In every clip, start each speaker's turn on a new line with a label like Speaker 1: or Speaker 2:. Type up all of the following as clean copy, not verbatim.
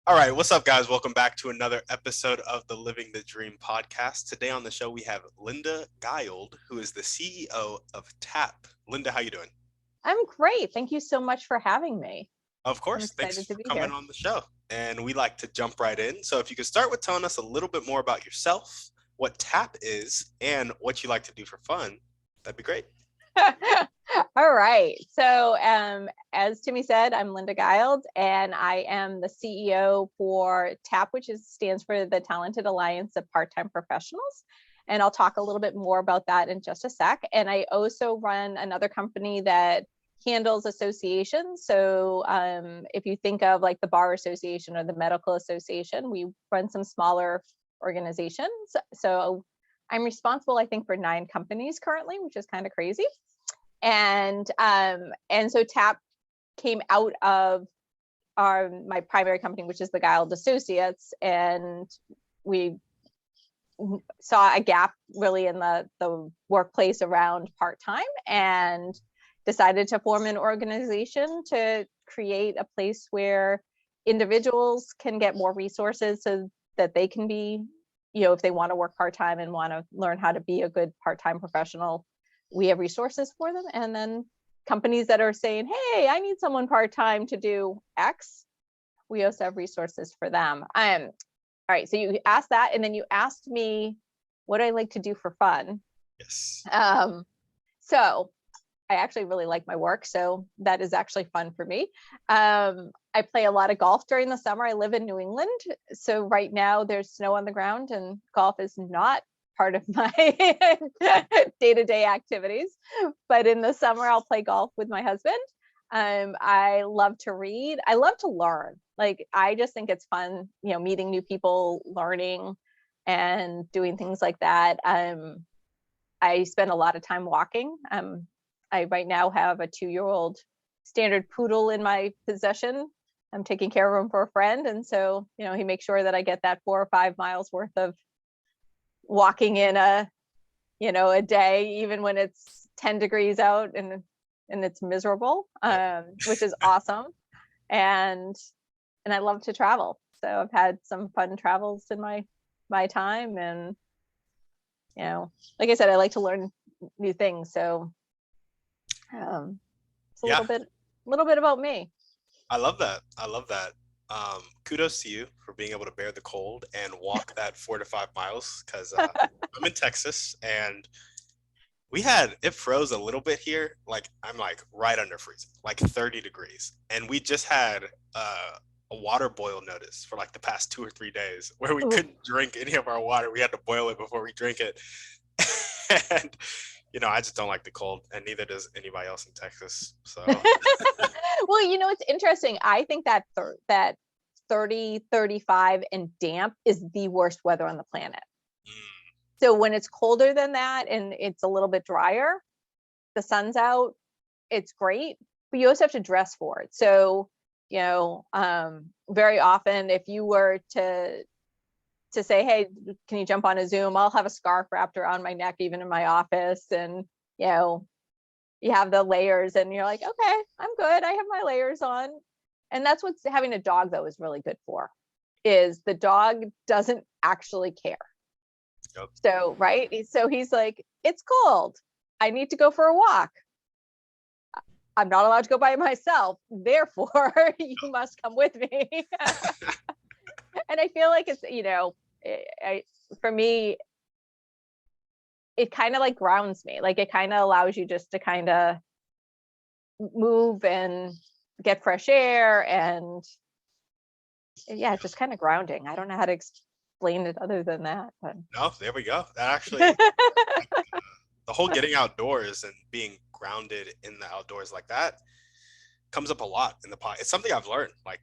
Speaker 1: All right, what's up, guys? Welcome back to another episode of the Living the Dream podcast. Today on the show, we have Linda Guild, who is the CEO of TAPP. Linda, how you doing?
Speaker 2: I'm great. Thank you so much for having me.
Speaker 1: Of
Speaker 2: I'm
Speaker 1: course. Thanks
Speaker 2: excited to
Speaker 1: for
Speaker 2: be
Speaker 1: coming
Speaker 2: here.
Speaker 1: on the show. And we like to jump right in. So if you could start with telling us a little bit more about yourself, what TAPP is, and what you like to do for fun, that'd be great.
Speaker 2: All right. So, as Timmy said, I'm Linda Guild, and I am the CEO for TAPP, which stands for the Talented Alliance of Part-Time Professionals. And I'll talk a little bit more about that in just a sec. And I also run another company that handles associations. So if you think of like the Bar Association or the Medical Association, we run some smaller organizations. So I'm responsible, I think, for 9 companies currently, which is kind of crazy. And so TAPP came out of my primary company, which is the Guild Associates, and we saw a gap really in the workplace around part-time and decided to form an organization to create a place where individuals can get more resources so that they can be, if they want to work part-time and want to learn how to be a good part-time professional, we have resources for them. And then companies that are saying, hey, I need someone part-time to do X, we also have resources for them. All right, so you asked that, and then you asked me what I like to do for fun.
Speaker 1: Yes.
Speaker 2: So I actually really like my work, so that is actually fun for me. I play a lot of golf during the summer. I live in New England, so right now there's snow on the ground, and golf is not part of my day-to-day activities. But in the summer, I'll play golf with my husband. I love to read. I love to learn. Like, I just think it's fun, meeting new people, learning, and doing things like that. I spend a lot of time walking. I right now have a 2-year-old standard poodle in my possession. I'm taking care of him for a friend. And so, he makes sure that I get that 4 or 5 miles worth of walking in a day, even when it's 10 degrees out and it's miserable, which is awesome. And I love to travel. So I've had some fun travels in my time. And, like I said, I like to learn new things. So it's a little bit about me.
Speaker 1: I love that. Kudos to you for being able to bear the cold and walk that 4 to 5 miles, because I'm in Texas, and it froze a little bit here. Like, I'm like right under freezing, like 30 degrees. And we just had a water boil notice for like the past 2 or 3 days where we couldn't drink any of our water. We had to boil it before we drink it. And I just don't like the cold, and neither does anybody else in Texas. So
Speaker 2: well, it's interesting. I think that that 30, 35 and damp is the worst weather on the planet. So when it's colder than that and it's a little bit drier, the sun's out, it's great, but you also have to dress for it. So, very often if you were to say, hey, can you jump on a Zoom? I'll have a scarf wrapped around my neck, even in my office. And, you have the layers and you're like, okay, I'm good. I have my layers on. And that's what having a dog, though, is really good for, is the dog doesn't actually care.
Speaker 1: Yep.
Speaker 2: So, right. So he's like, it's cold. I need to go for a walk. I'm not allowed to go by myself. Therefore, you must come with me. And I feel like it's, for me, it kind of like grounds me. Like, it kind of allows you just to kind of move and get fresh air. And yeah, it's just kind of grounding. I don't know how to explain it other than that. But
Speaker 1: no, there we go. That actually, the whole getting outdoors and being grounded in the outdoors like that comes up a lot in the pod. It's something I've learned. Like,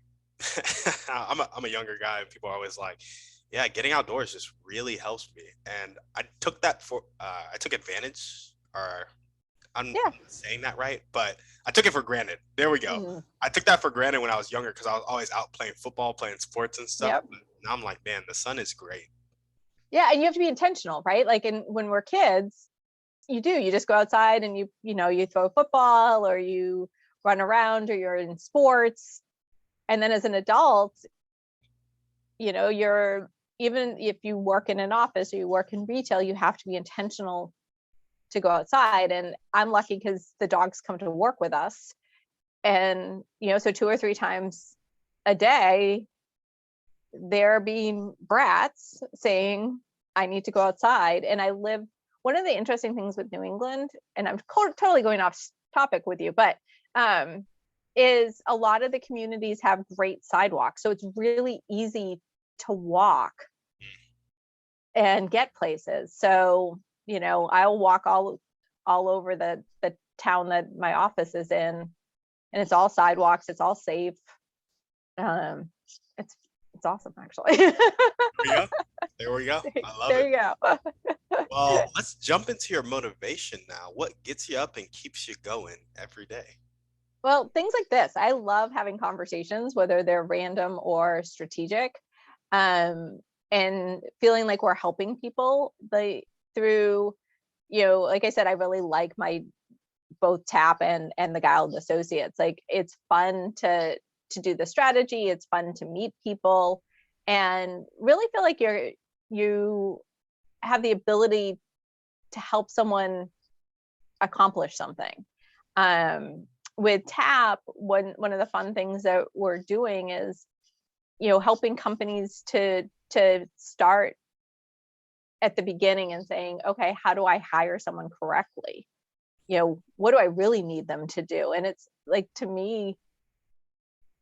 Speaker 1: I'm a younger guy, and people are always like, yeah, getting outdoors just really helps me. And I took advantage, or I'm not saying that right, but I took it for granted. There we go. Mm-hmm. I took that for granted when I was younger, because I was always out playing football, playing sports and stuff. Yep. But now I'm like, man, the sun is great.
Speaker 2: Yeah, and you have to be intentional, right? Like, when we're kids, you just go outside and you throw a football, or you run around, or you're in sports. And then as an adult, you're, even if you work in an office or you work in retail, you have to be intentional to go outside. And I'm lucky because the dogs come to work with us. And, so 2 or 3 times a day, they're being brats saying, I need to go outside. And one of the interesting things with New England, and I'm totally going off topic with you, but is a lot of the communities have great sidewalks. So it's really easy to walk and get places. So, I'll walk all over the town that my office is in, and it's all sidewalks, it's all safe. It's awesome, actually.
Speaker 1: There we go. I love
Speaker 2: there
Speaker 1: it.
Speaker 2: you go.
Speaker 1: Well, let's jump into your motivation now. What gets you up and keeps you going every day?
Speaker 2: Well, things like this. I love having conversations, whether they're random or strategic, and feeling like we're helping people through, like I said, I really like my both TAPP and the Guild Associates. Like, it's fun to do the strategy. It's fun to meet people and really feel like you have the ability to help someone accomplish something. With TAPP, one of the fun things that we're doing is, helping companies to start at the beginning and saying, okay, how do I hire someone correctly? What do I really need them to do? And it's like, to me,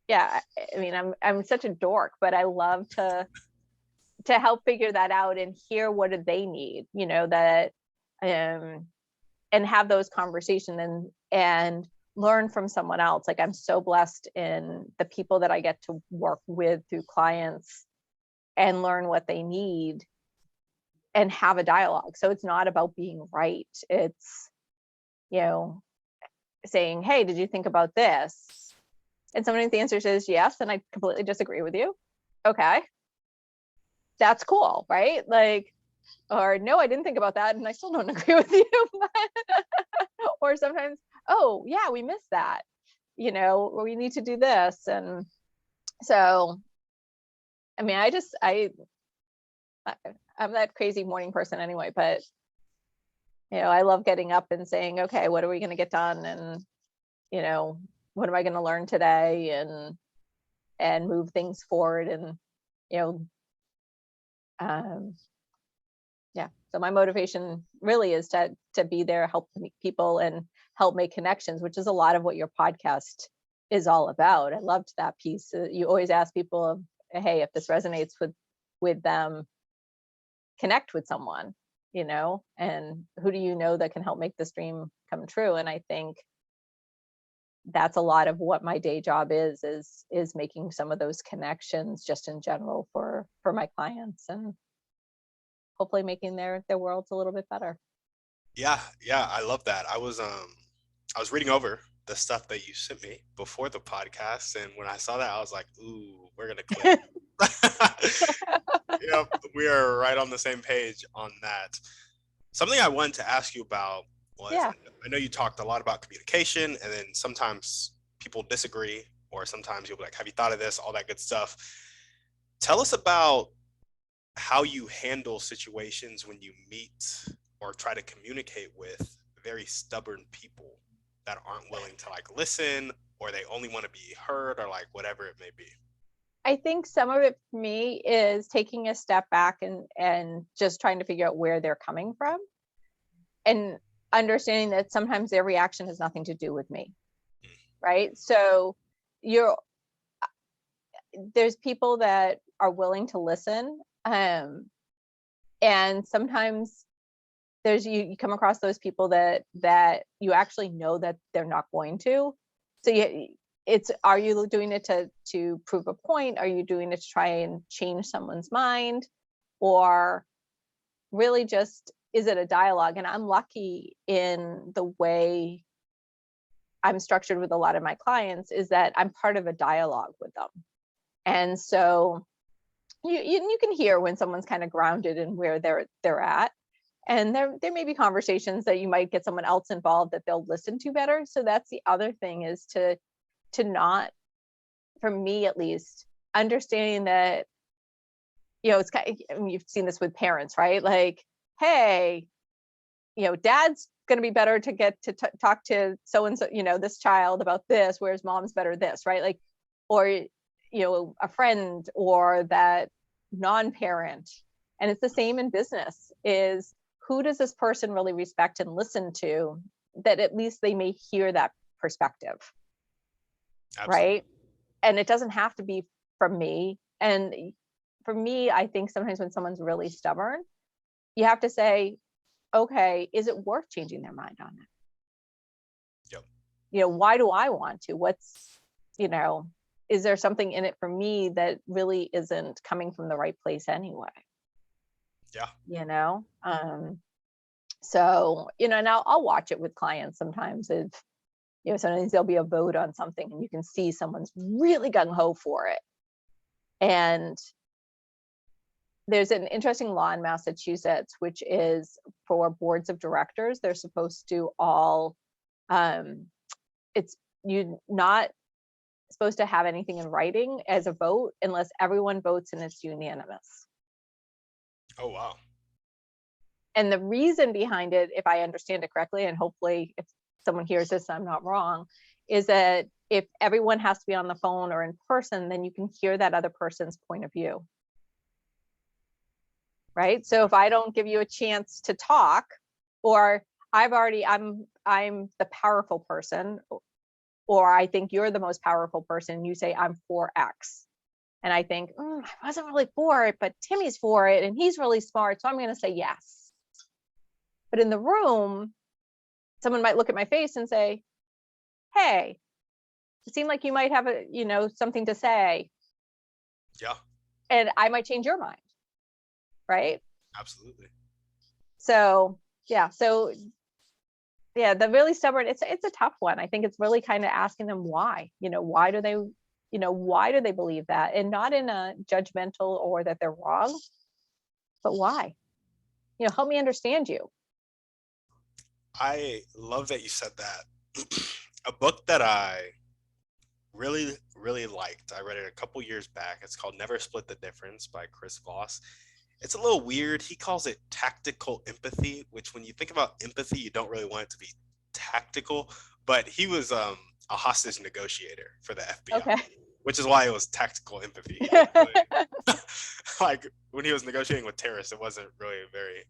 Speaker 2: yeah, I mean, I'm such a dork, but I love to help figure that out and hear what do they need, that and have those conversations and learn from someone else. Like, I'm so blessed in the people that I get to work with through clients and learn what they need and have a dialogue. So it's not about being right. It's, saying, hey, did you think about this? And sometimes the answer is yes, and I completely disagree with you. Okay, that's cool, right? Like, or no, I didn't think about that, and I still don't agree with you. Or sometimes, oh yeah, we missed that, we need to do this. And so, I mean, I'm that crazy morning person anyway, but I love getting up and saying, okay, what are we going to get done? And, what am I going to learn today? And move things forward. And, yeah. So my motivation really is to be there, help meet people and help make connections, which is a lot of what your podcast is all about. I loved that piece. You always ask people, hey, if this resonates with them, connect with someone, and who do you know that can help make this dream come true? And I think that's a lot of what my day job is making some of those connections just in general for my clients, and hopefully making their worlds a little bit better.
Speaker 1: Yeah, I love that. I was reading over the stuff that you sent me before the podcast, and when I saw that, I was like, ooh, we're gonna click. Yep, we are right on the same page on that. Something I wanted to ask you about was,
Speaker 2: Yeah.
Speaker 1: I know you talked a lot about communication, and then sometimes people disagree, or sometimes you'll be like, have you thought of this? All that good stuff. Tell us about how you handle situations when you meet or try to communicate with very stubborn people that aren't willing to like listen, or they only want to be heard, or like whatever it may be.
Speaker 2: I think some of it for me is taking a step back and just trying to figure out where they're coming from, and understanding that sometimes their reaction has nothing to do with me. Right. So there's people that are willing to listen. And sometimes you come across those people that you actually know that they're not going to. So are you doing it to prove a point? Are you doing it to try and change someone's mind? Or really just, is it a dialogue? And I'm lucky in the way I'm structured with a lot of my clients is that I'm part of a dialogue with them. And so you can hear when someone's kind of grounded in where they're at. And there may be conversations that you might get someone else involved that they'll listen to better. So that's the other thing, is to not, for me at least, understanding that it's kind of, I mean, you've seen this with parents, right? Like, hey, dad's going to be better to get to talk to so and so, this child about this, whereas mom's better this, right? Like, or a friend or that non-parent. And it's the same in business, is who does this person really respect and listen to, that at least they may hear that perspective.
Speaker 1: Absolutely.
Speaker 2: Right? And it doesn't have to be from me. And for me, I think sometimes when someone's really stubborn, you have to say, okay, is it worth changing their mind on it?
Speaker 1: Yep.
Speaker 2: Why do I want to? Is there something in it for me that really isn't coming from the right place anyway?
Speaker 1: Yeah.
Speaker 2: So, and I'll watch it with clients sometimes. If, sometimes there'll be a vote on something and you can see someone's really gung-ho for it. And there's an interesting law in Massachusetts, which is for boards of directors, they're supposed to all, you're not supposed to have anything in writing as a vote unless everyone votes and it's unanimous.
Speaker 1: Oh, wow.
Speaker 2: And the reason behind it, if I understand it correctly, and hopefully if someone hears this, I'm not wrong, is that if everyone has to be on the phone or in person, then you can hear that other person's point of view. Right? So if I don't give you a chance to talk, or I'm the powerful person, or I think you're the most powerful person, you say I'm for X. And I think, I wasn't really for it, but Timmy's for it and he's really smart, so I'm going to say yes. But in the room, someone might look at my face and say, hey, it seemed like you might have something to say.
Speaker 1: Yeah.
Speaker 2: And I might change your mind. Right?
Speaker 1: Absolutely.
Speaker 2: So the really stubborn, it's a tough one. I think it's really kind of asking them why. Why do they believe that? And not in a judgmental or that they're wrong, but why? Help me understand you.
Speaker 1: I love that you said that. A book that I really, really liked, I read it a couple years back. It's called Never Split the Difference by Chris Voss. It's a little weird. He calls it tactical empathy, which when you think about empathy, you don't really want it to be tactical. But he was a hostage negotiator for the FBI,
Speaker 2: Okay.
Speaker 1: which is why it was tactical empathy. He didn't really, like when he was negotiating with terrorists, it wasn't really very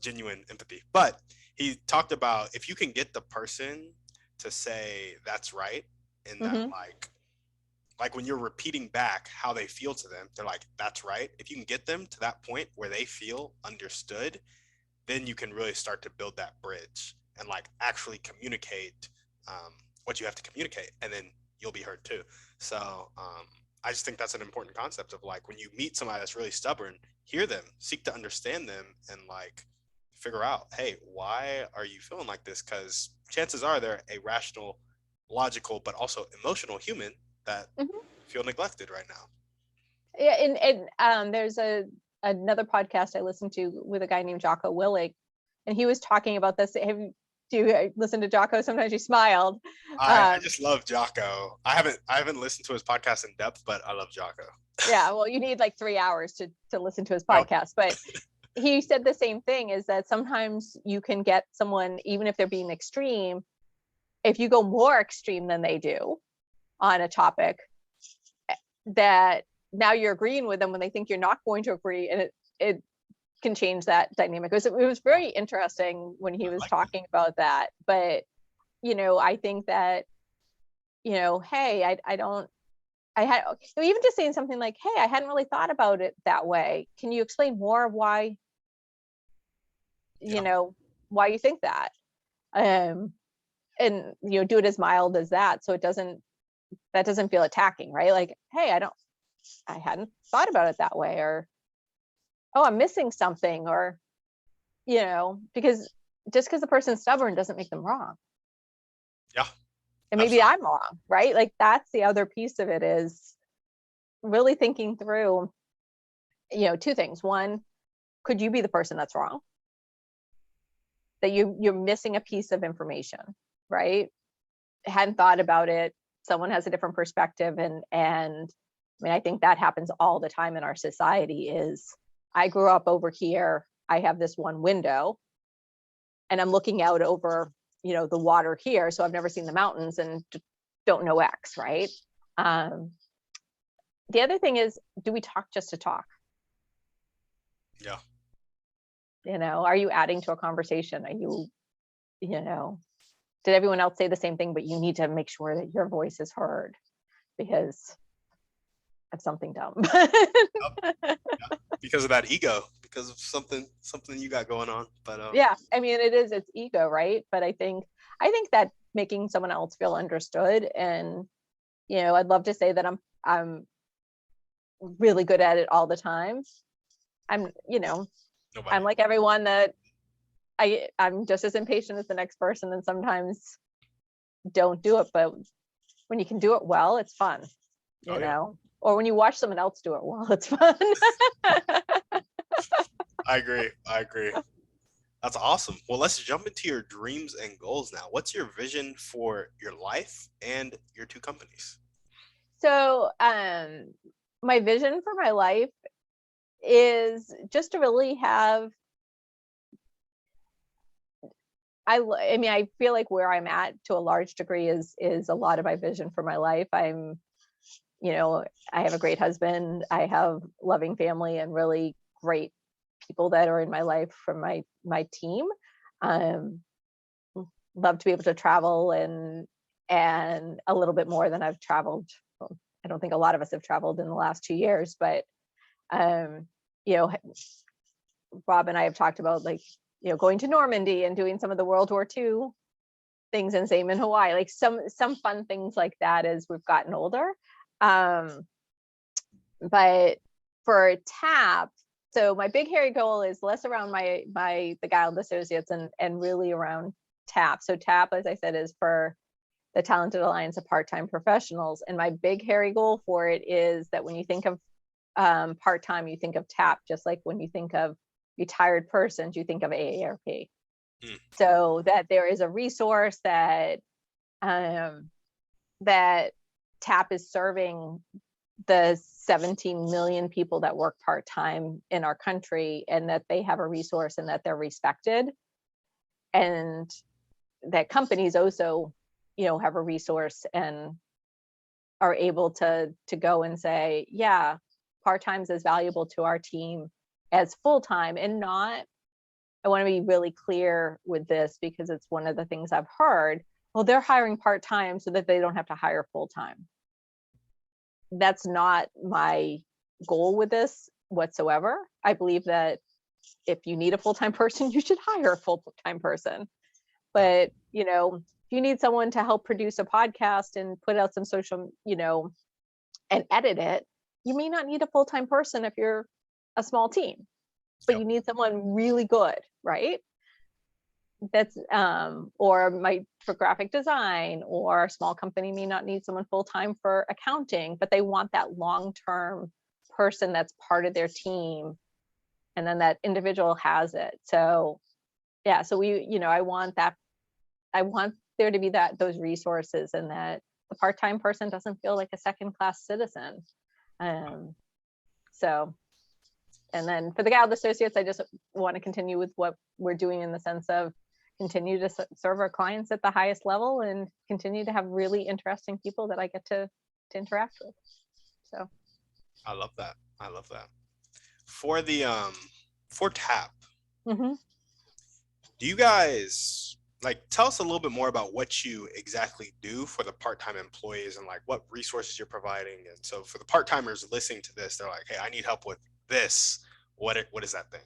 Speaker 1: genuine empathy. But he talked about if you can get the person to say that's right, and that
Speaker 2: Mm-hmm.
Speaker 1: like when you're repeating back how they feel to them, they're like, that's right. If you can get them to that point where they feel understood, then you can really start to build that bridge and like actually communicate what you have to communicate, and then you'll be heard too. So I just think that's an important concept of like when you meet somebody that's really stubborn, hear them, seek to understand them, and like figure out, hey, why are you feeling like this? Because chances are they're a rational, logical, but also emotional human that
Speaker 2: Mm-hmm.
Speaker 1: feel neglected right now.
Speaker 2: Yeah, and there's another podcast I listened to with a guy named Jocko Willig, and he was talking about this. Do you listen to Jocko? Sometimes you smiled.
Speaker 1: I just love Jocko. I haven't listened to his podcast in depth, but I love Jocko.
Speaker 2: Yeah, well, you need like 3 hours to listen to his
Speaker 1: Nope.
Speaker 2: podcast, but he said the same thing, is that sometimes you can get someone, even if they're being extreme, if you go more extreme than they do on a topic, that now you're agreeing with them when they think you're not going to agree, and it can change that dynamic. It was very interesting when he was talking about that. But I think that hey, I had even just saying something like, hey, I hadn't really thought about it that way, can you explain more why why you think that, and do it as mild as that, so that doesn't feel attacking, right? Like, hey, I hadn't thought about it that way, or, oh, I'm missing something, or, because just because the person's stubborn doesn't make them wrong.
Speaker 1: Yeah.
Speaker 2: And maybe
Speaker 1: Absolutely.
Speaker 2: I'm wrong, right? Like, that's the other piece of it, is really thinking through, two things. One, could you be the person that's wrong? That you're missing a piece of information, right? Hadn't thought about it. Someone has a different perspective, and mean, I think that happens all the time in our society is I grew up over here. I have this one window and I'm looking out over, the water here. So I've never seen the mountains and don't know X, right? The other thing is, do we talk just to talk?
Speaker 1: Yeah.
Speaker 2: Are you adding to a conversation? Are you, did everyone else say the same thing, but you need to make sure that your voice is heard because of something dumb.
Speaker 1: Yeah. Because of that ego, because of something you got going on. But
Speaker 2: yeah, I mean, it's ego, right? But I think that making someone else feel understood, and I'd love to say that I'm really good at it all the time. I'm like everyone, that I'm just as impatient as the next person, and sometimes don't do it. But when you can do it well, it's fun, or when you watch someone else do it well, it's fun.
Speaker 1: I agree. That's awesome. Well, let's jump into your dreams and goals now. What's your vision for your life and your two companies?
Speaker 2: So, my vision for my life is just to really have, I mean, I feel like where I'm at to a large degree is a lot of my vision for my life. I have a great husband. I have loving family and really great people that are in my life from my team. Love to be able to travel and a little bit more than I've traveled. Well, I don't think a lot of us have traveled in the last 2 years, but Rob and I have talked about going to Normandy and doing some of the World War II things, and same in Hawaii, like some fun things like that as we've gotten older. But for TAPP, so my big hairy goal is less around the Guild Associates and really around TAPP. So TAPP, as I said, is for the Talented Alliance of Part-Time Professionals. And my big hairy goal for it is that when you think of part-time, you think of TAPP, just like when you think of retired persons, you think of AARP. So that there is a resource that that TAPP is serving the 17 million people that work part-time in our country, and that they have a resource and that they're respected, and that companies also have a resource and are able to go and say, yeah, part-time is as valuable to our team as full-time. And not, I want to be really clear with this because it's one of the things I've heard, well, they're hiring part-time so that they don't have to hire full-time. That's not my goal with this whatsoever. I believe that if you need a full-time person, you should hire a full-time person. But, if you need someone to help produce a podcast and put out some social, and edit it, you may not need a full-time person if you're a small team, but you need someone really good, right? That's or for graphic design, or a small company may not need someone full-time for accounting, but they want that long-term person that's part of their team, and then that individual has it. So yeah, so I want there to be those resources, and that the part-time person doesn't feel like a second-class citizen. So, and then for the Guild Associates, I just want to continue with what we're doing in the sense of continue to serve our clients at the highest level and continue to have really interesting people that I get to interact with. So
Speaker 1: I love that. For the for TAPP, do you guys tell us a little bit more about what you exactly do for the part-time employees, and what resources you're providing? And so for the part-timers listening to this, they're like, hey, I need help with this. What is that thing?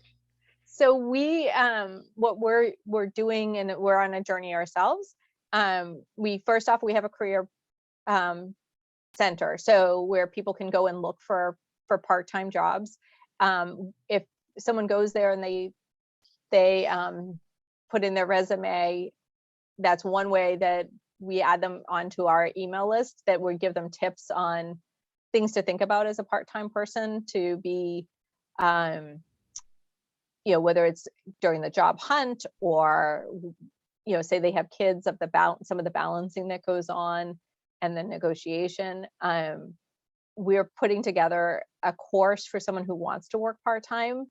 Speaker 2: So we what we're doing, and we're on a journey ourselves. We have a career center, so where people can go and look for part-time jobs. If someone goes there and they put in their resume, that's one way that we add them onto our email list, that would give them tips on things to think about as a part-time person, to be whether it's during the job hunt, or say they have kids, some of the balancing that goes on, and the negotiation. we're putting together a course for someone who wants to work part-time,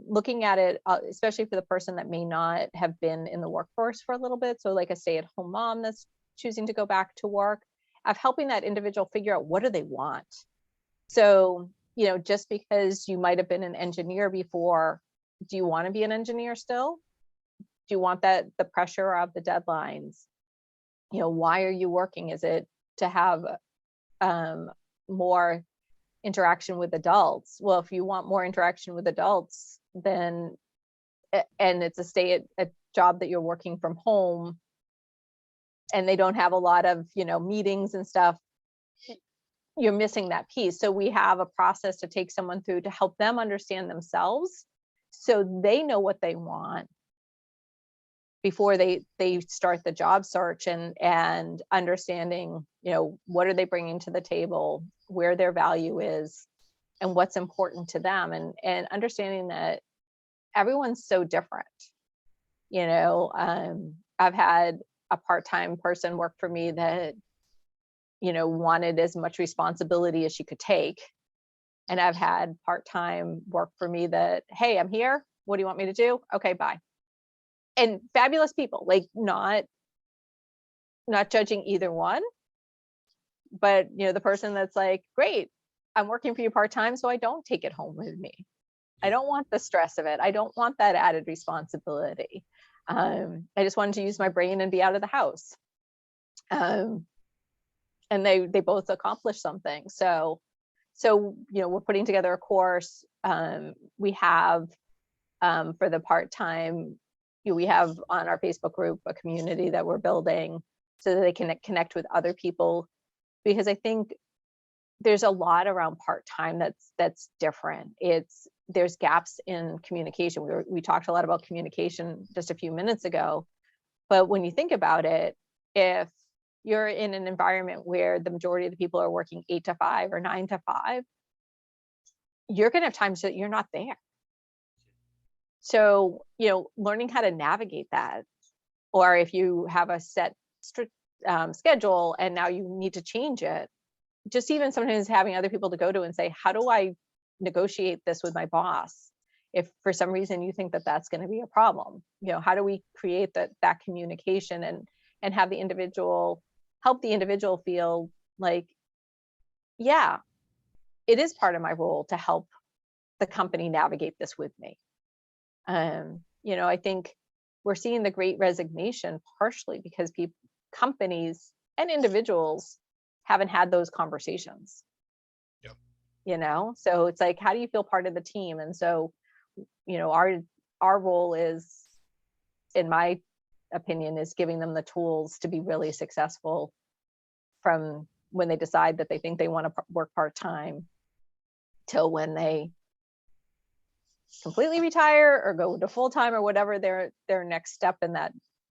Speaker 2: looking at it, especially for the person that may not have been in the workforce for a little bit. So like a stay-at-home mom that's choosing to go back to work, of helping that individual figure out what do they want. So, just because you might have been an engineer before, do you want to be an engineer still? Do you want the pressure of the deadlines? Why are you working? Is it to have more interaction with adults? Well, if you want more interaction with adults, then and it's a job that you're working from home, and they don't have a lot of meetings and stuff, you're missing that piece. So we have a process to take someone through to help them understand themselves, so they know what they want before they start the job search, and understanding what are they bringing to the table, where their value is, and what's important to them, and understanding that everyone's so different. I've had a part-time person work for me that wanted as much responsibility as she could take, and I've had part-time work for me that, hey, I'm here, what do you want me to do? Okay, bye. And fabulous people, like not judging either one, but the person that's like, great, I'm working for you part-time, so I don't take it home with me. I don't want the stress of it. I don't want that added responsibility. I just wanted to use my brain and be out of the house. And they both accomplished something. So we're putting together a course. We have for the part-time, we have on our Facebook group a community that we're building so that they can connect with other people, because I think there's a lot around part-time that's different. There's gaps in communication. We talked a lot about communication just a few minutes ago, but when you think about it, if you're in an environment where the majority of the people are working 8 to 5 or 9 to 5, you're going to have times that you're not there. So, learning how to navigate that, or if you have a set schedule and now you need to change it, just even sometimes having other people to go to and say, how do I negotiate this with my boss? If for some reason you think that that's going to be a problem, how do we create that communication and have the individual help the individual feel like, yeah, it is part of my role to help the company navigate this with me. I think we're seeing the great resignation partially because companies and individuals haven't had those conversations.
Speaker 1: Yep.
Speaker 2: So it's like, how do you feel part of the team? And so, our role is, in my opinion, is giving them the tools to be really successful from when they decide that they think they want to work part-time till when they completely retire or go to full-time, or whatever their next step in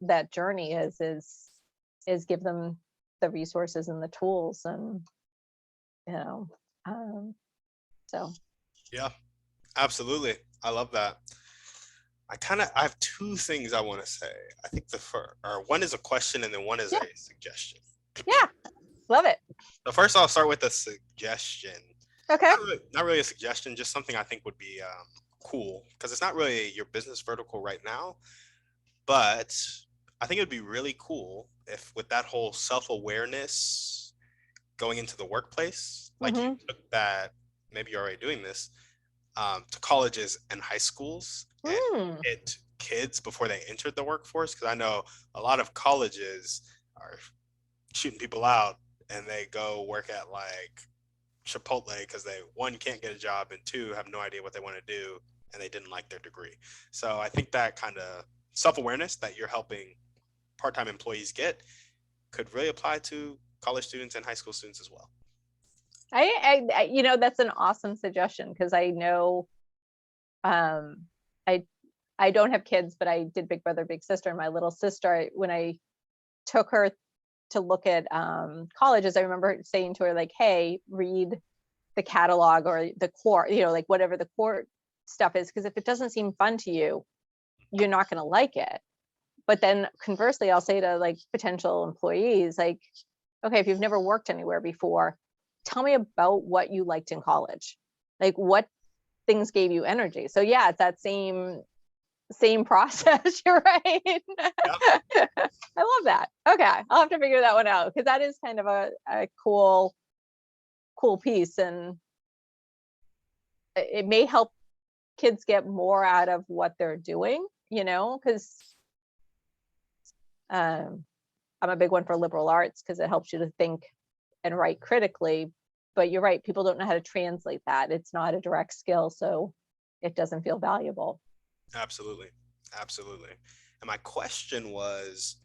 Speaker 2: that journey is give them the resources and the tools. And so
Speaker 1: Yeah, absolutely. I love that. I have two things I want to say. I think one is a question and then one is
Speaker 2: yeah,
Speaker 1: a suggestion.
Speaker 2: yeah, love it.
Speaker 1: So first I'll start with a suggestion.
Speaker 2: Okay.
Speaker 1: Not really a suggestion, just something I think would be cool, because it's not really your business vertical right now, but I think it would be really cool if, with that whole self-awareness going into the workplace, like you took that, maybe you're already doing this, to colleges and high schools and hit kids before they entered the workforce. Because I know a lot of colleges are shooting people out and they go work at like Chipotle because they, one, can't get a job, and two, have no idea what they want to do and they didn't like their degree. So I think that kind of self-awareness that you're helping part-time employees get could really apply to college students and high school students as well.
Speaker 2: I that's an awesome suggestion, because I know I don't have kids, but I did Big Brother Big Sister. And my little sister, when I took her to look at colleges, I remember saying to her, like, hey, read the catalog or the core, like whatever the core stuff is, because if it doesn't seem fun to you, you're not going to like it. But then conversely, I'll say to like potential employees, like, okay, if you've never worked anywhere before, tell me about what you liked in college. Like, what things gave you energy? So yeah, it's that same process. You're right.
Speaker 1: Yeah.
Speaker 2: I love that. Okay, I'll have to figure that one out, because that is kind of a cool piece, and it may help kids get more out of what they're doing, because I'm a big one for liberal arts, because it helps you to think and write critically. But you're right, people don't know how to translate that. It's not a direct skill, so it doesn't feel valuable.
Speaker 1: Absolutely. Absolutely. And my question was,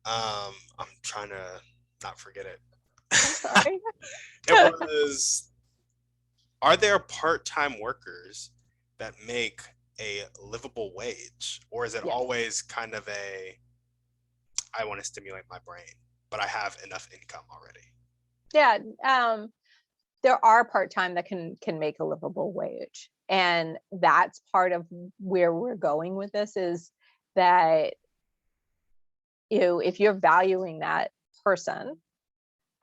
Speaker 1: I'm trying to not forget it.
Speaker 2: I'm sorry.
Speaker 1: It was, are there part-time workers that make a livable wage, or is it
Speaker 2: Yes.
Speaker 1: always kind of I want to stimulate my brain, but I have enough income already?
Speaker 2: Yeah. There are part-time that can make a livable wage, and that's part of where we're going with this, is that if you're valuing that person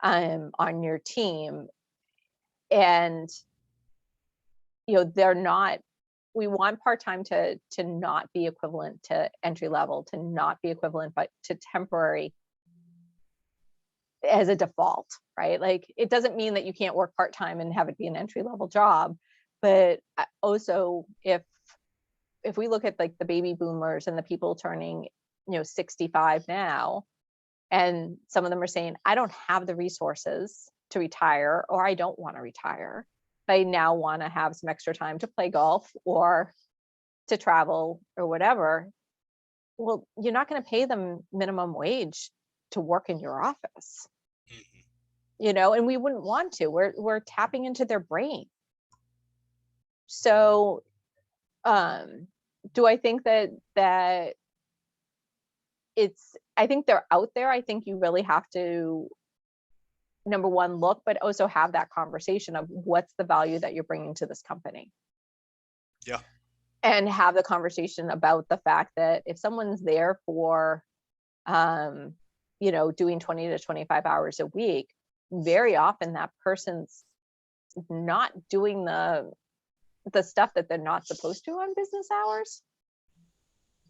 Speaker 2: on your team, and they're not, we want part-time to not be equivalent to entry level, to not be equivalent but to temporary as a default, right? Like, it doesn't mean that you can't work part-time and have it be an entry level job, but also, if we look at like the baby boomers and the people turning 65 now, and some of them are saying, I don't have the resources to retire, or I don't want to retire, I now want to have some extra time to play golf or to travel or whatever. Well, you're not going to pay them minimum wage to work in your office, and we wouldn't want to. We're tapping into their brain. So do I think that I think they're out there. I think you really have to, number one, look, but also have that conversation of what's the value that you're bringing to this company.
Speaker 1: Yeah.
Speaker 2: And have the conversation about the fact that if someone's there for doing 20 to 25 hours a week, very often that person's not doing the stuff that they're not supposed to on business hours,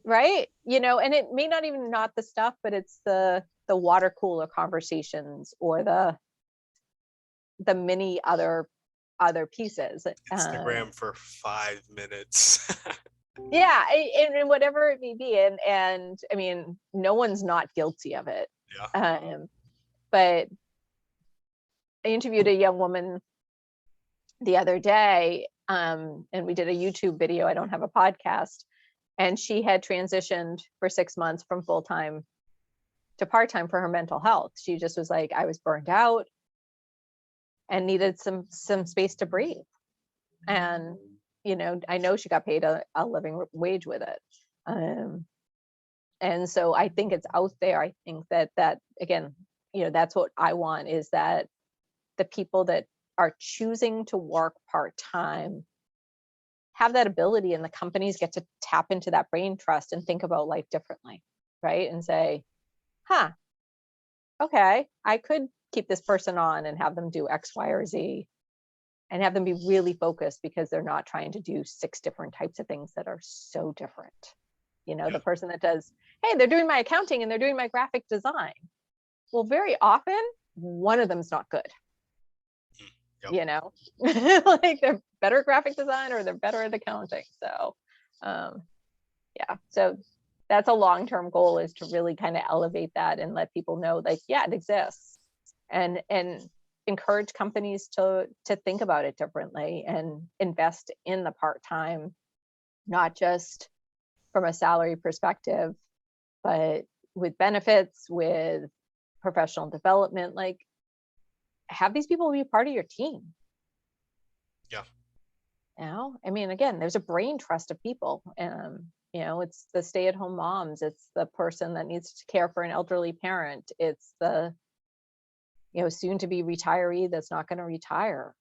Speaker 2: right? And it may not even not the stuff, but it's the water cooler conversations, or the many other pieces.
Speaker 1: Instagram for 5 minutes.
Speaker 2: Yeah, and whatever it may be, and I mean, no one's not guilty of it.
Speaker 1: Yeah.
Speaker 2: But I interviewed a young woman the other day, and we did a YouTube video. I don't have a podcast, and she had transitioned for 6 months from full-time to part-time for her mental health. She just was like, I was burned out and needed some space to breathe. And I know she got paid a living wage with it. And so I think it's out there. I think that again, that's what I want, is that the people that are choosing to work part-time have that ability, and the companies get to tap into that brain trust and think about life differently, right? And say, okay, I could keep this person on and have them do X, Y, or Z, and have them be really focused, because they're not trying to do 6 different types of things that are so different. The person that does, hey, they're doing my accounting and they're doing my graphic design. Well, very often one of them's not good. Yep. Like, they're better at graphic design or they're better at accounting. So yeah, so that's a long-term goal, is to really kind of elevate that and let people know, like, yeah, it exists, and encourage companies to think about it differently and invest in the part-time, not just from a salary perspective, but with benefits, with professional development. Like, have these people be part of your team.
Speaker 1: Yeah.
Speaker 2: I mean, again, there's a brain trust of people. It's the stay-at-home moms, it's the person that needs to care for an elderly parent, it's the soon to be retiree that's not going to retire,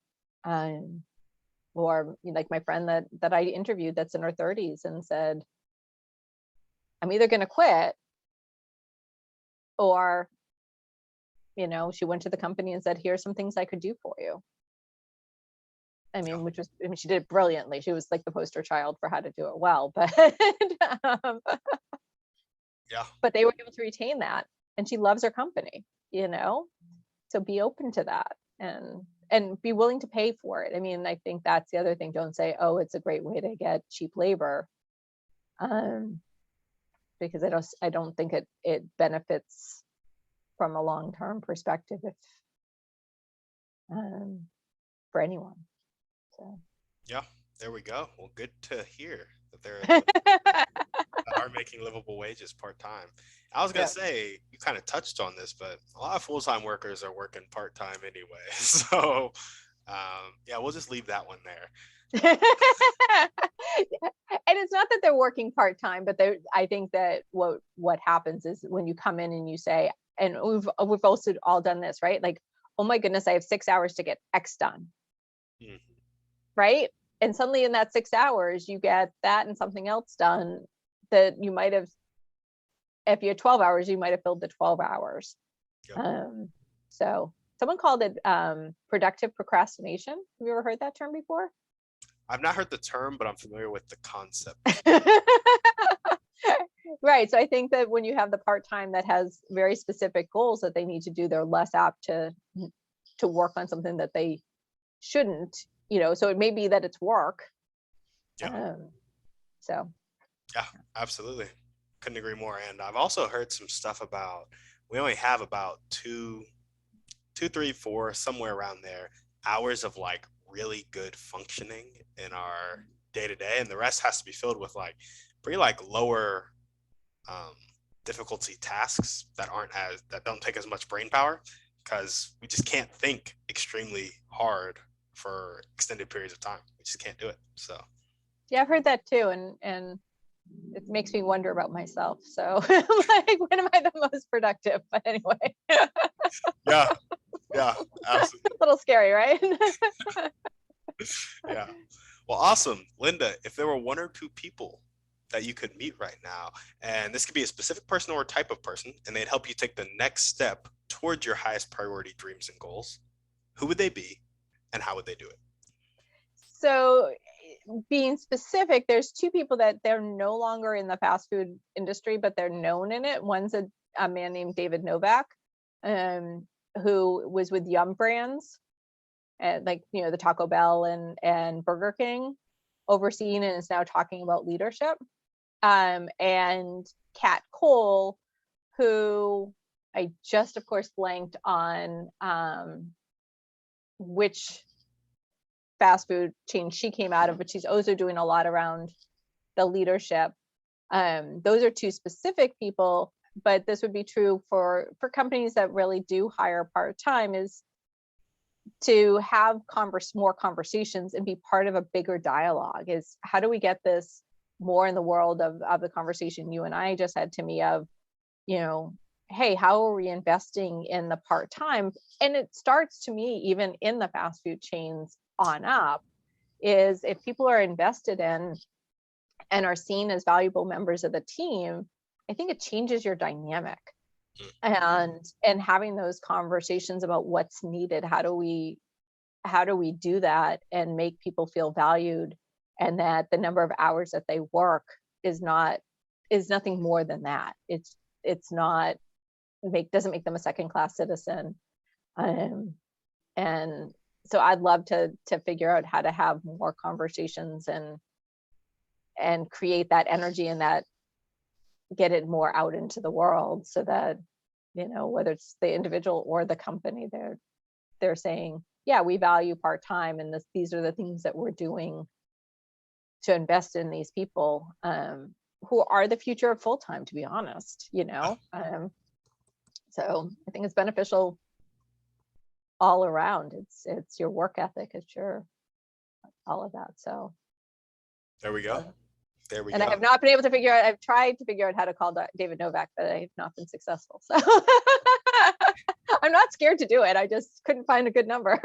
Speaker 2: or like my friend that I interviewed, that's in her 30s, and said, I'm either going to quit, or she went to the company and said, here's some things I could do for you. I mean, she did it brilliantly. She was like the poster child for how to do it well, but um, but they were able to retain that, and she loves her company, so be open to that and be willing to pay for it. I mean, I think that's the other thing. Don't say, oh, it's a great way to get cheap labor, because I don't think it benefits from a long-term perspective if for anyone. So
Speaker 1: yeah, there we go. Well, good to hear that there that are making livable wages part-time. I was gonna say, you kind of touched on this, but a lot of full-time workers are working part-time anyway. So we'll just leave that one there.
Speaker 2: And it's not that they're working part-time, but I think that what happens is when you come in and you say, and we've also all done this, right? Like, oh my goodness, I have 6 hours to get X done. Mm-hmm. Right? And suddenly in that 6 hours, you get that and something else done that you might have, if you had 12 hours, you might have filled the 12 hours. Yep. So someone called it productive procrastination. Have you ever heard that term before?
Speaker 1: I've not heard the term, but I'm familiar with the concept.
Speaker 2: Right. So I think that when you have the part-time that has very specific goals that they need to do, they're less apt to work on something that they shouldn't, so it may be that it's work. Yeah.
Speaker 1: Yeah, absolutely. Couldn't agree more. And I've also heard some stuff about, we only have about 2, 3, 4, somewhere around there, hours of like really good functioning in our day to day. And the rest has to be filled with like pretty like lower difficulty tasks that don't take as much brain power, because we just can't think extremely hard for extended periods of time. We just can't do it. So
Speaker 2: yeah, I've heard that too, and it makes me wonder about myself. So like, when am I the most productive? But anyway.
Speaker 1: Yeah, absolutely.
Speaker 2: A little scary, right?
Speaker 1: Yeah. Well, awesome. Linda, if there were 1 or 2 people that you could meet right now, and this could be a specific person or type of person, and they'd help you take the next step towards your highest priority dreams and goals, who would they be and how would they do it?
Speaker 2: So being specific, there's 2 people that they're no longer in the fast food industry, but they're known in it. One's a man named David Novak, who was with Yum Brands, like, the Taco Bell and Burger King, overseeing, and is now talking about leadership. And Kat Cole, who I just, of course, blanked on which fast food chain she came out of, but she's also doing a lot around the leadership. Those are 2 specific people, but this would be true for companies that really do hire part-time, is to have more conversations and be part of a bigger dialogue. Is how do we get this more in the world of the conversation you and I just had, Timmy, of, hey, how are we investing in the part-time? And it starts, to me, even in the fast food chains on up, is if people are invested in and are seen as valuable members of the team, I think it changes your dynamic. And having those conversations about what's needed, how do we do that and make people feel valued, and that the number of hours that they work is nothing more than that. It's not doesn't make them a second-class citizen. And so I'd love to figure out how to have more conversations and create that energy and that get it more out into the world, so that, whether it's the individual or the company, they're saying, yeah, we value part-time, and these are the things that we're doing to invest in these people, who are the future of full-time, to be honest. So I think it's beneficial all around. It's your work ethic, it's your all of that. So
Speaker 1: there we go.
Speaker 2: I have not been able to figure out, I've tried to figure out how to call David Novak, but I have not been successful. So I'm not scared to do it. I just couldn't find a good number.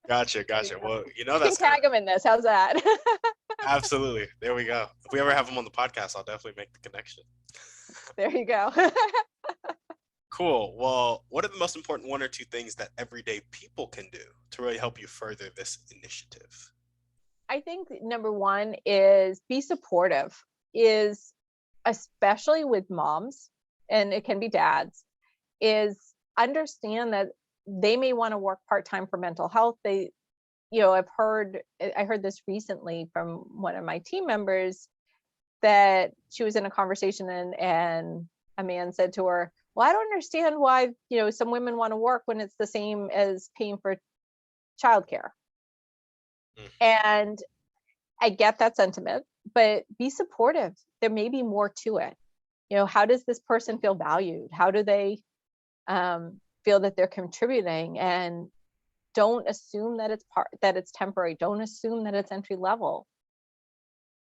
Speaker 1: Gotcha. Well, that's
Speaker 2: tag him in this. How's that?
Speaker 1: Absolutely. There we go. If we ever have him on the podcast, I'll definitely make the connection.
Speaker 2: There you go.
Speaker 1: Cool. Well, what are the most important one or two things that everyday people can do to really help you further this initiative?
Speaker 2: I think number one is be supportive, is especially with moms, and it can be dads, is understand that they may want to work part-time for mental health. I heard this recently from one of my team members, that she was in a conversation, and a man said to her, well, I don't understand why, some women want to work when it's the same as paying for childcare.
Speaker 1: Mm.
Speaker 2: And I get that sentiment, but be supportive. There may be more to it. How does this person feel valued? How do they feel that they're contributing? And don't assume that it's temporary. Don't assume that it's entry level.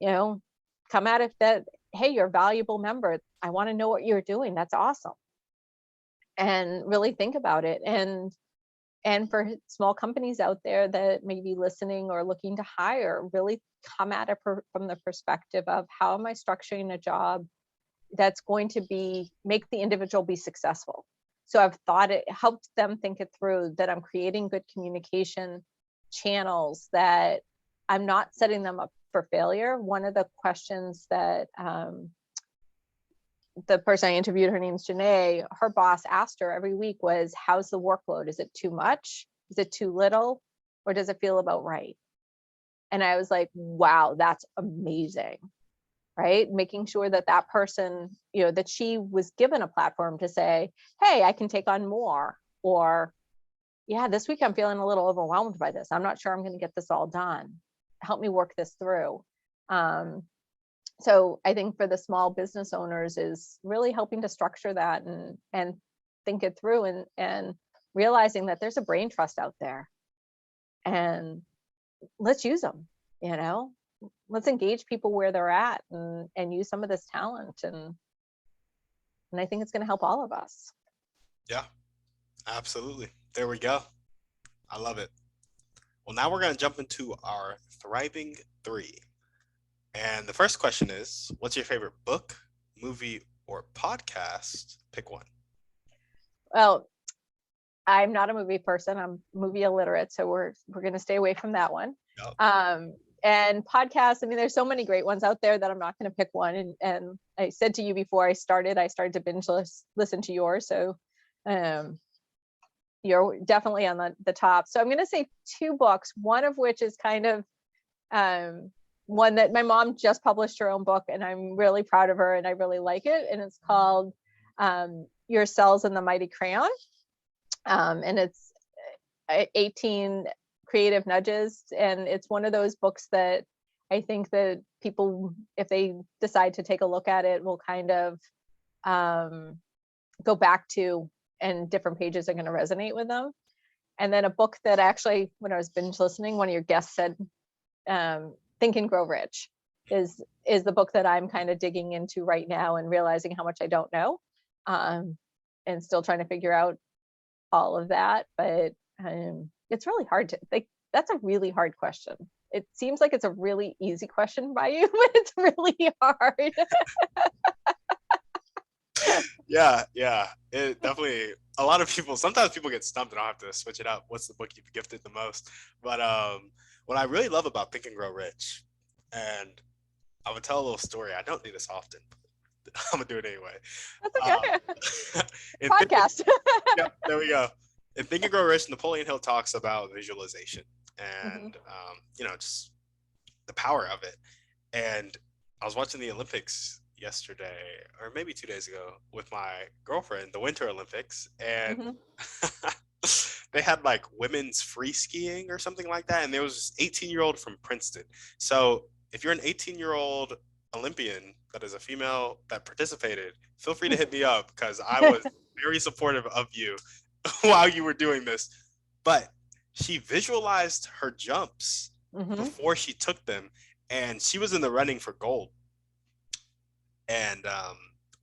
Speaker 2: Come at it that, hey, you're a valuable member. I want to know what you're doing. That's awesome. And really think about it. And for small companies out there that may be listening or looking to hire, really come at it from the perspective of, how am I structuring a job that's going to make the individual be successful? So I've thought it helped them think it through, that I'm creating good communication channels, that I'm not setting them up for failure. One of the questions that the person I interviewed, her name's Janae, her boss asked her every week was, how's the workload? Is it too much? Is it too little? Or does it feel about right? And I was like, wow, that's amazing. Right? Making sure that that person, that she was given a platform to say, hey, I can take on more. Or, yeah, this week I'm feeling a little overwhelmed by this. I'm not sure I'm going to get this all done. Help me work this through. So I think for the small business owners is really helping to structure that and think it through, and realizing that there's a brain trust out there, and let's use them. Let's engage people where they're at, and use some of this talent, and I think it's going to help all of us.
Speaker 1: Yeah, absolutely. There we go. I love it. Well, now we're going to jump into our Thriving Three. And the first question is, what's your favorite book, movie, or podcast? Pick one.
Speaker 2: Well, I'm not a movie person. I'm movie illiterate, so we're going to stay away from that one.
Speaker 1: Yep.
Speaker 2: And podcasts, I mean, there's so many great ones out there that I'm not going to pick one. And I said to you before I started to binge listen to yours. So you're definitely on the top. So I'm going to say two books, one of which is kind of one that my mom just published her own book, and I'm really proud of her, and I really like it. And it's called Your Cells and the Mighty Crayon. And it's 18 creative nudges. And it's one of those books that I think that people, if they decide to take a look at it, will kind of go back to, and different pages are going to resonate with them. And then a book that actually, when I was binge listening, one of your guests said, Think and Grow Rich is the book that I'm kind of digging into right now, and realizing how much I don't know, and still trying to figure out all of that. But it's really hard to think. That's a really hard question. It seems like it's a really easy question by you, but it's really hard.
Speaker 1: Yeah. It definitely, a lot of people, sometimes people get stumped and I'll have to switch it up. What's the book you've gifted the most? But what I really love about Think and Grow Rich, and I would tell a little story. I don't do this often, but I'm gonna do it anyway.
Speaker 2: That's okay.
Speaker 1: Podcast.
Speaker 2: Podcast.
Speaker 1: Yeah, there we go. In Think and Grow Rich, Napoleon Hill talks about visualization and just the power of it. And I was watching the Olympics yesterday, or maybe 2 days ago, with my girlfriend, the Winter Olympics, and they had like women's free skiing or something like that, and there was this 18-year-old from Princeton. So if you're an 18-year-old Olympian that is a female that participated, feel free to hit me up, because I was very supportive of you while you were doing this. But she visualized her jumps before she took them, and she was in the running for gold. And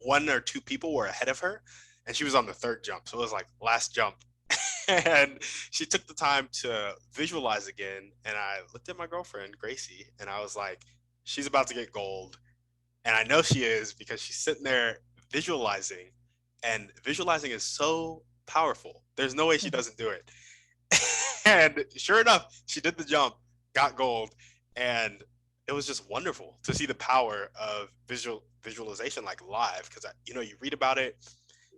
Speaker 1: one or two people were ahead of her, and she was on the third jump. So it was like last jump. And she took the time to visualize again. And I looked at my girlfriend, Gracie, and I was like, she's about to get gold. And I know she is, because she's sitting there visualizing. And visualizing is so powerful. There's no way she doesn't do it. And sure enough, she did the jump, got gold, and it was just wonderful to see the power of visualization like live. Because you read about it,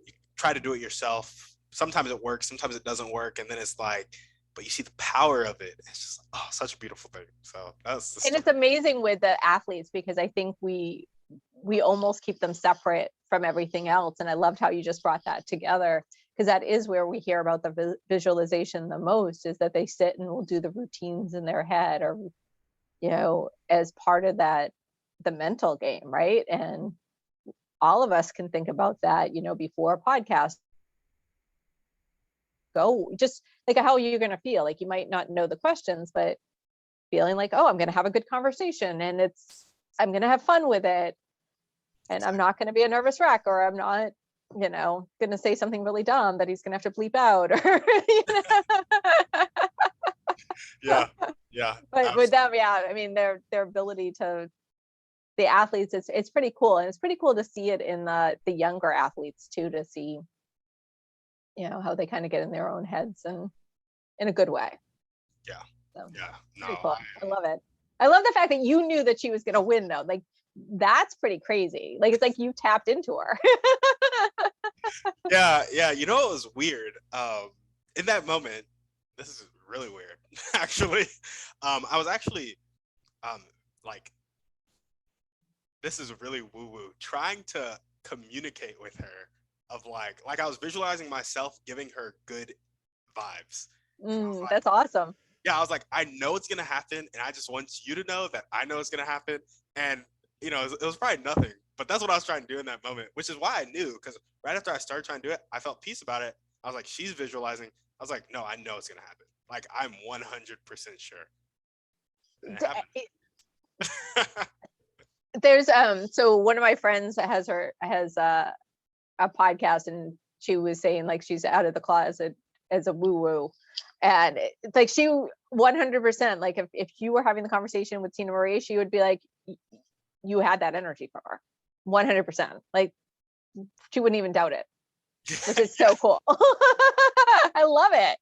Speaker 1: you try to do it yourself. Sometimes it works, sometimes it doesn't work, and then it's like, but you see the power of it. It's just such a beautiful thing. So that's the
Speaker 2: And
Speaker 1: story.
Speaker 2: it's amazing with the athletes because I think we almost keep them separate from everything else. And I loved how you just brought that together, because that is where we hear about the visualization the most, is that they sit and will do the routines in their head, or as part of that, the mental game, right? And all of us can think about that, before a podcast. Go just like how you're going to feel. Like you might not know the questions, but feeling like, oh, I'm going to have a good conversation, and I'm going to have fun with it, and I'm not going to be a nervous wreck, or I'm not, going to say something really dumb that he's going to have to bleep out, or
Speaker 1: Yeah, yeah.
Speaker 2: But with them, yeah, I mean, their ability to, the athletes, it's pretty cool, and it's pretty cool to see it in the younger athletes too, to see, how they kind of get in their own heads, and in a good way.
Speaker 1: Yeah,
Speaker 2: So,
Speaker 1: yeah. No,
Speaker 2: pretty cool. I love it. I love the fact that you knew that she was going to win, though. Like, that's pretty crazy. Like, it's like you tapped into her.
Speaker 1: yeah. You know, it was weird. In that moment, this is really weird. Actually, I was actually, like, this is really woo woo. Trying to communicate with her, of like I was visualizing myself giving her good vibes. Like,
Speaker 2: That's awesome.
Speaker 1: yeah, I was like, I know it's gonna happen, and I just want you to know that I know it's gonna happen. And it was probably nothing, but that's what I was trying to do in that moment, which is why I knew. Because right after I started trying to do it, I felt peace about it. I was like, she's visualizing. I was like, no, I know it's gonna happen. Like, I'm 100% sure. And it happened.
Speaker 2: There's so one of my friends has a podcast, and she was saying, like, she's out of the closet as a woo woo, and it's like she 100%, like, if you were having the conversation with Tina Marie, she would be like, you had that energy for her 100%. Like, she wouldn't even doubt it, which is so cool. I love it.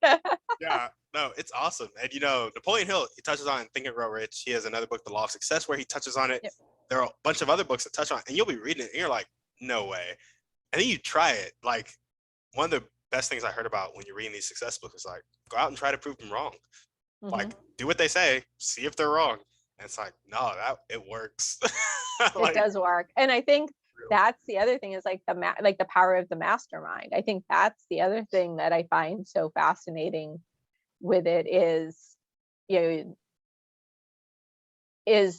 Speaker 1: Yeah, no, it's awesome. And Napoleon Hill, he touches on Think and Grow Rich. He has another book, The Law of Success, where he touches on it.
Speaker 2: Yep.
Speaker 1: There are a bunch of other books that touch on it, and you'll be reading it and you're like, no way. And then you try it. Like, one of the best things I heard about when you're reading these success books is like, go out and try to prove them wrong. Like, do what they say, see if they're wrong. And it's like, no, it works.
Speaker 2: It does work. And I think that's the other thing, is like the power of the mastermind. I think that's the other thing that I find so fascinating with it, is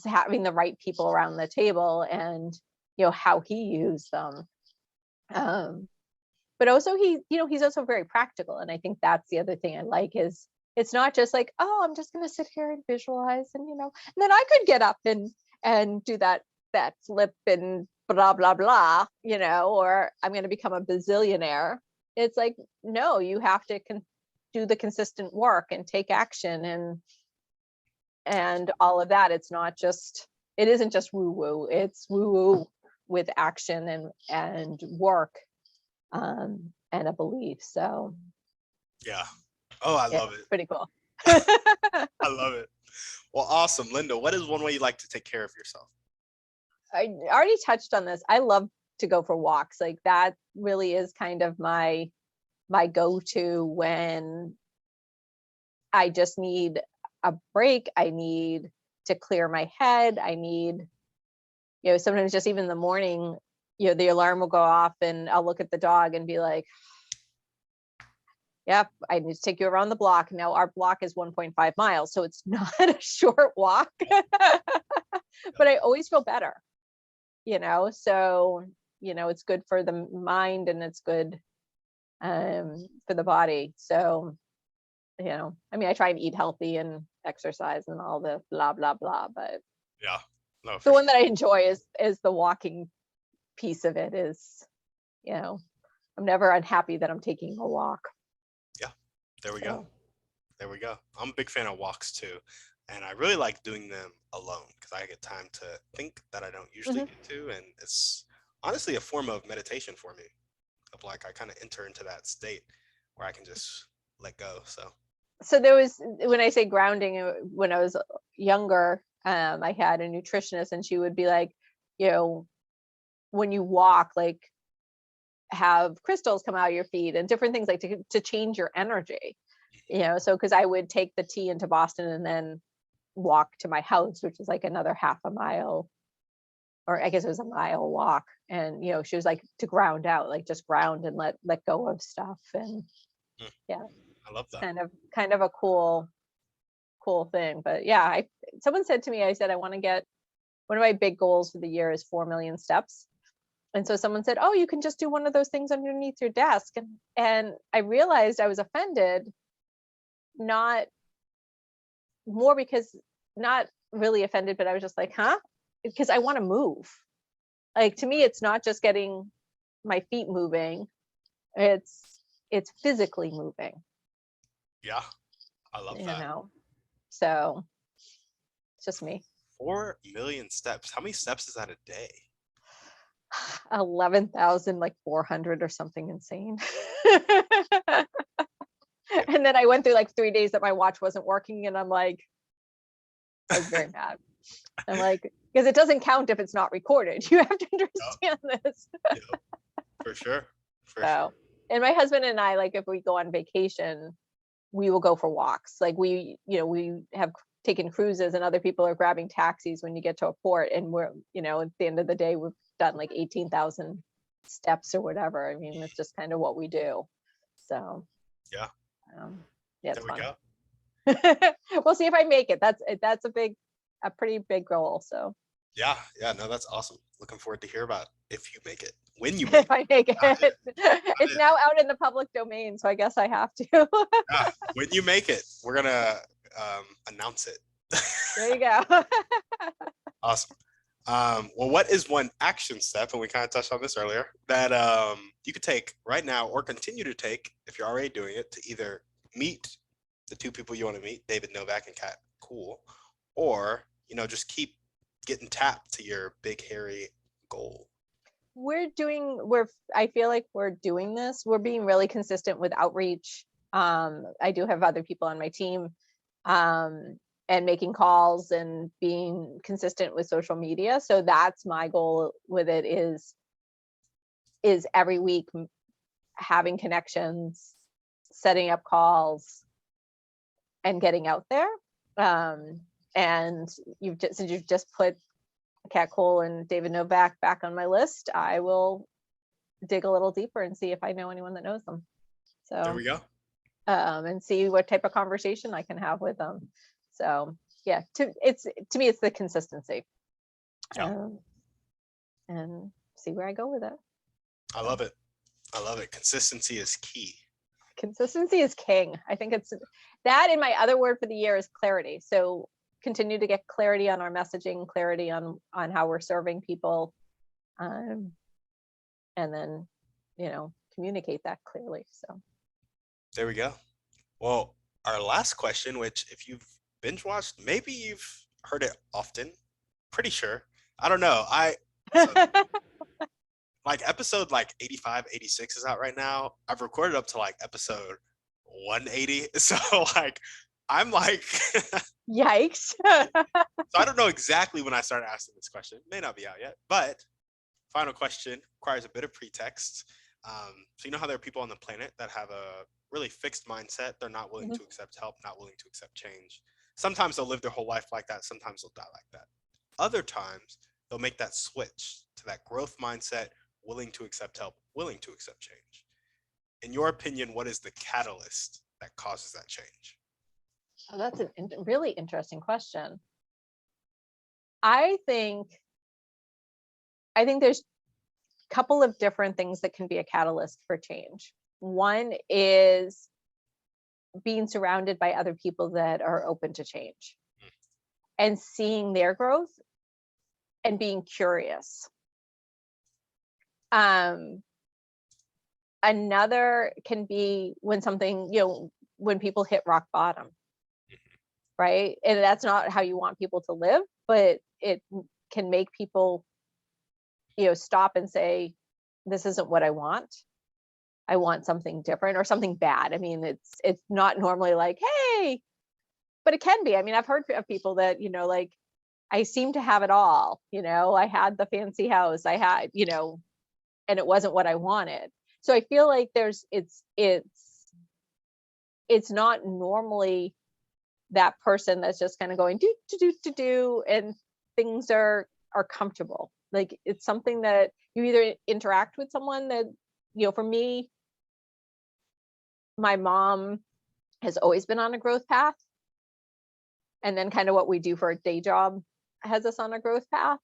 Speaker 2: having the right people around the table, and how he used them. But also he's also very practical, and I think that's the other thing I like, is it's not just like, oh, I'm just going to sit here and visualize, and and then I could get up and do that flip and blah blah blah, or I'm going to become a bazillionaire. It's like, no, you have to do the consistent work and take action, and all of that. It isn't just woo woo, it's woo woo with action and work, and a belief. So
Speaker 1: Yeah. Oh, I
Speaker 2: yeah,
Speaker 1: love it.
Speaker 2: pretty cool.
Speaker 1: I love it. Well, awesome. Linda, what is one way you like to take care of yourself?
Speaker 2: I already touched on this. I love to go for walks. Like, that really is kind of my go-to when I just need a break. I need to clear my head. I need, sometimes just even in the morning, the alarm will go off, and I'll look at the dog and be like, yep, I need to take you around the block. Now our block is 1.5 miles, so it's not a short walk, but I always feel better, so, it's good for the mind, and it's good for the body. So, I mean, I try and eat healthy and exercise and all the blah, blah, blah, but
Speaker 1: Yeah. No,
Speaker 2: the one that I enjoy is the walking piece of it. Is, I'm never unhappy that I'm taking a walk.
Speaker 1: Yeah. There we go. There we go. I'm a big fan of walks too. And I really like doing them alone, because I get time to think that I don't usually get to. And it's honestly a form of meditation for me. of like I kind of enter into that state where I can just let go.
Speaker 2: So there was, when I say grounding, when I was younger, I had a nutritionist, and she would be like, when you walk, like have crystals come out of your feet and different things like to change your energy. So because I would take the T into Boston and then walk to my house, which is like another half a mile, or I guess it was a mile walk. And she was like, to ground out, like just ground and let go of stuff. And yeah,
Speaker 1: I love that.
Speaker 2: kind of a cool thing. But yeah, someone said to me, I said I want to get, one of my big goals for the year is 4 million steps. And so someone said, oh, you can just do one of those things underneath your desk. And I realized I was offended, not really offended, but I was just like, huh? Because I want to move. Like, to me, it's not just getting my feet moving. It's physically moving.
Speaker 1: Yeah, I love that.
Speaker 2: So it's just me.
Speaker 1: 4 million steps. How many steps is that a day?
Speaker 2: 11,400 or something insane. And then I went through like 3 days that my watch wasn't working, and I'm like, I was very mad. I'm like, because it doesn't count if it's not recorded. You have to understand this.
Speaker 1: Yep. For sure.
Speaker 2: And my husband and I, like, if we go on vacation, we will go for walks. Like, we have taken cruises, and other people are grabbing taxis when you get to a port, and we're, at the end of the day, we've done like 18,000 steps or whatever. I mean, it's just kind of what we do. So
Speaker 1: yeah,
Speaker 2: it's
Speaker 1: there we
Speaker 2: fun.
Speaker 1: go.
Speaker 2: We'll see if I make it. That's a pretty big goal. So
Speaker 1: yeah, no, that's awesome. Looking forward to hear about if you make it, when you make
Speaker 2: if I make it. It's now out in the public domain, so I guess I have to.
Speaker 1: Yeah, when you make it, we're gonna announce it.
Speaker 2: There you go.
Speaker 1: Awesome. Well, what is one action step, and we kind of touched on this earlier, that you could take right now or continue to take if you're already doing it, to either meet the two people you want to meet, David Novak and Kat Cool, or just keep getting tapped to your big hairy goal?
Speaker 2: I feel like we're doing this. We're being really consistent with outreach. I do have other people on my team, and making calls and being consistent with social media. So that's my goal with it, is every week having connections, setting up calls, and getting out there. And since you've just put Kat Cole and David Novak back on my list, I will dig a little deeper and see if I know anyone that knows them. So
Speaker 1: there we go.
Speaker 2: And see what type of conversation I can have with them. So yeah, to me, it's the consistency.
Speaker 1: Yeah.
Speaker 2: And see where I go with it.
Speaker 1: I love it. Consistency is key.
Speaker 2: Consistency is king. I think it's that. And my other word for the year is clarity. So continue to get clarity on our messaging, clarity on how we're serving people, and then communicate that clearly. So
Speaker 1: there we go. Well, our last question, which if you've binge watched, maybe you've heard it often, pretty sure, I don't know, like episode like 85, 86 is out right now. I've recorded up to like episode 180, so like I'm like
Speaker 2: yikes.
Speaker 1: So I don't know exactly when I started asking this question. It may not be out yet, but final question requires a bit of pretext. So how there are people on the planet that have a really fixed mindset. They're not willing to accept help, not willing to accept change. Sometimes they'll live their whole life like that. Sometimes they'll die like that. Other times they'll make that switch to that growth mindset, willing to accept help, willing to accept change. In your opinion, what is the catalyst that causes that change?
Speaker 2: Oh, that's a really interesting question. I think there's a couple of different things that can be a catalyst for change. One is being surrounded by other people that are open to change and seeing their growth and being curious. Another can be when something, when people hit rock bottom, right? And that's not how you want people to live, but it can make people, stop and say, this isn't what I want. I want something different or something bad. I mean, it's not normally like, hey, but it can be. I mean, I've heard of people that, like, I seem to have it all, I had the fancy house, I had, and it wasn't what I wanted. So I feel like it's not normally that person that's just kind of going do, and things are comfortable. Like, it's something that you either interact with someone that, for me, my mom has always been on a growth path, and then kind of what we do for a day job has us on a growth path.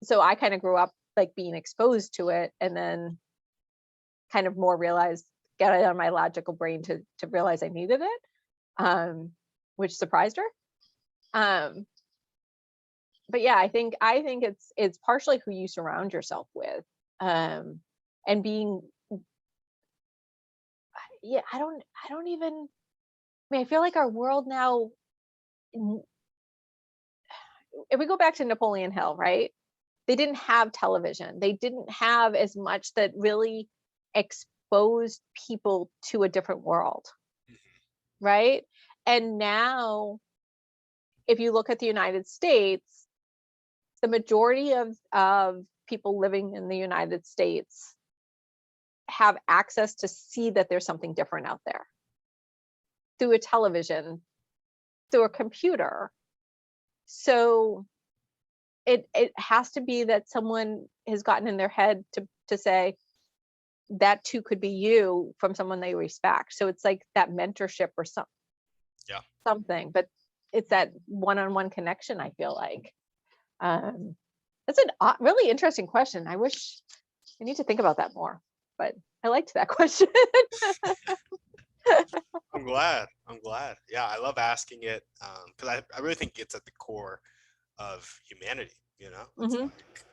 Speaker 2: So I kind of grew up like being exposed to it, and then kind of more realized, get it on my logical brain to realize I needed it, which surprised her. But yeah, I think it's partially who you surround yourself with, and being, yeah, I don't even, I mean, I feel like our world now, if we go back to Napoleon Hill, right? They didn't have television. They didn't have as much that really exposed people to a different world, right? And now, if you look at the United States, the majority of people living in the United States have access to see that there's something different out there through a television, through a computer. So it has to be that someone has gotten in their head to say that too could be you, from someone they respect. So it's like that mentorship or something, but it's that one-on-one connection, I feel like. That's a really interesting question. I need to think about that more, but I liked that question.
Speaker 1: I'm glad. Yeah, I love asking it, because I really think it's at the core of humanity. It's
Speaker 2: Mm-hmm.
Speaker 1: like,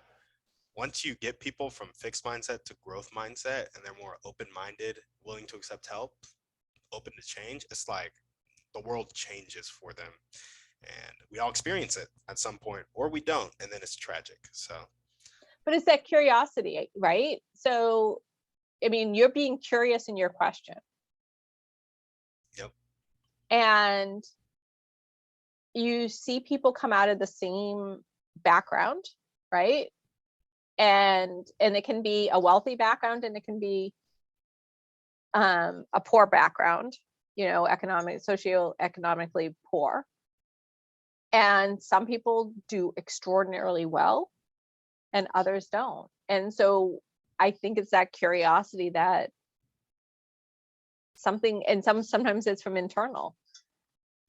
Speaker 1: once you get people from fixed mindset to growth mindset, and they're more open-minded, willing to accept help, open to change, it's like the world changes for them, and we all experience it at some point, or we don't, and then it's tragic. So
Speaker 2: But it's that curiosity, right? So, I mean, you're being curious in your question.
Speaker 1: yep.
Speaker 2: And you see people come out of the same background, right? And it can be a wealthy background, and it can be a poor background, socioeconomically poor. And some people do extraordinarily well, and others don't. And so I think it's that curiosity that something, and sometimes it's from internal.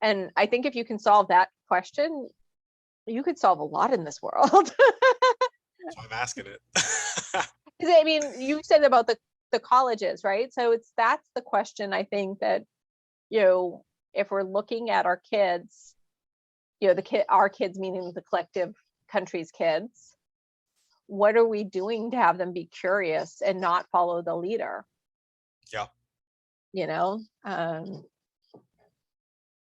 Speaker 2: And I think if you can solve that question, you could solve a lot in this world.
Speaker 1: So I'm asking it.
Speaker 2: I mean, you said about the colleges, right? So that's the question, I think, that, if we're looking at our kids, our kids, meaning the collective country's kids, what are we doing to have them be curious and not follow the leader?
Speaker 1: Yeah.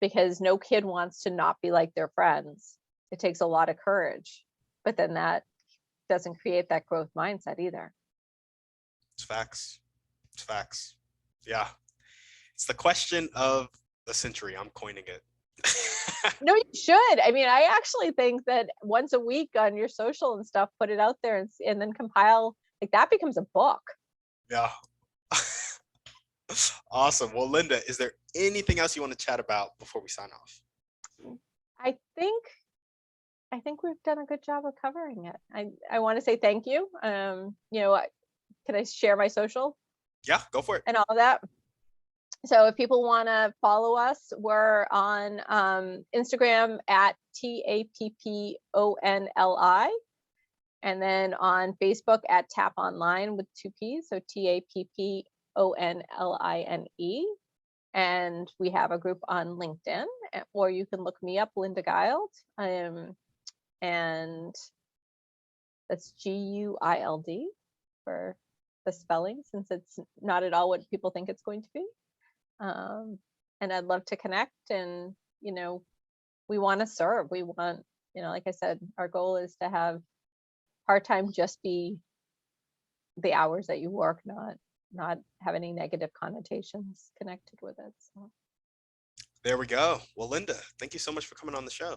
Speaker 2: Because no kid wants to not be like their friends. It takes a lot of courage, but then that doesn't create that growth mindset either.
Speaker 1: It's facts. Yeah. It's the question of the century. I'm coining it.
Speaker 2: No, you should. I mean, I actually think that once a week on your social and stuff, put it out there, and then compile, like, that becomes a book.
Speaker 1: Yeah. Awesome. Well, Linda, is there anything else you want to chat about before we sign off?
Speaker 2: I think we've done a good job of covering it. I want to say thank you. Can I share my social
Speaker 1: Yeah, go for it.
Speaker 2: and all of that? So if people want to follow us, we're on Instagram at TAPPONLI, and then on Facebook at TAPP Online with 2 P's, so TAPPONLINE. And we have a group on LinkedIn, or you can look me up, Linda Guild, and that's GUILD for the spelling, since it's not at all what people think it's going to be. And I'd love to connect, and we want to serve. We want, like I said, our goal is to have part-time just be the hours that you work, not have any negative connotations connected with it. So
Speaker 1: There we go. Well, Linda, thank you so much for coming on the show.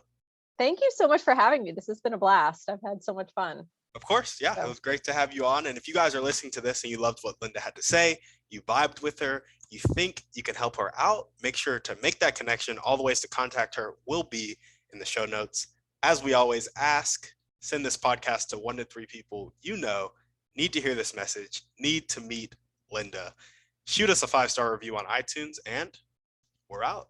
Speaker 2: thank you so much for having me. This has been a blast. I've had so much fun.
Speaker 1: Of course, yeah, it
Speaker 2: So
Speaker 1: was great to have you on. And if you guys are listening to this and you loved what Linda had to say, you vibed with her, you think you can help her out, make sure to make that connection. All the ways to contact her will be in the show notes. As we always ask, send this podcast to 1 to 3 people you know need to hear this message, need to meet Linda. Shoot us a 5-star review on iTunes, and we're out.